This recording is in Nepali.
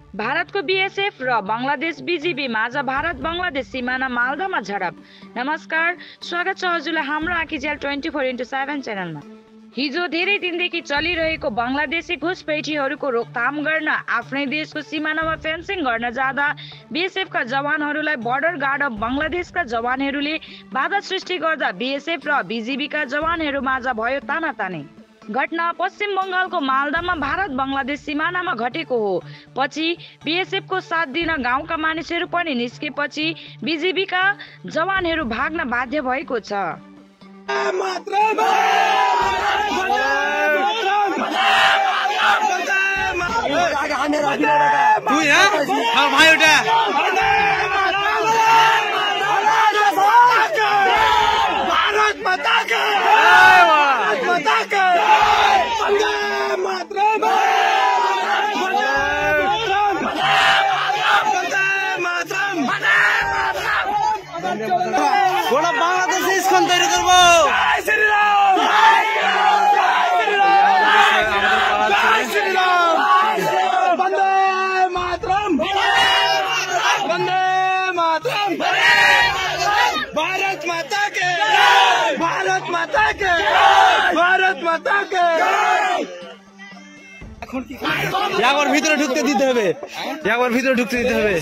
भारतको बीएसएफ र बंगलादेश बीजीबी माझ भारत बंगलादेश सीमाना मालदामा झडप। नमस्कार, स्वागत छ हजुरलाई हाम्रो आँखीझ्याल 24x7 च्यानलमा। हिजो धेरै दिनदेखि चलिरहेको बंगलादेशी घुसपैठीहरूको रोकथाम गर्न आफ्नै देशको सिमानामा फेन्सिङ गर्न जाँदा बीएसएफका जवानहरूलाई बर्डर गार्ड अफ बंगलादेशका जवानहरूले बाधा सृष्टि गर्दा बीएसएफ र बीजीबीका जवानहरू माझ भयो तानातानी। घटना पश्चिम बंगालको मालदामा भारत बंगलादेश सिमानामा घटेको हो। पछि बीएसएफको साथ दिन गाउँका मानिसहरू पनि निस्केपछि बीजीबीका जवानहरू भाग्न बाध्य भएको छ। গোটা বাংলাদেশে ইস্কন তৈরি করবো। বন্দে মাতরম, বন্দে মাতরম, ভারত মাতা কে, ভারত মাতা কে, ভারত মাতা কে। এখন ভিতরে ঢুকতে দিতে হবে, একবার ভিতরে ঢুকতে দিতে হবে।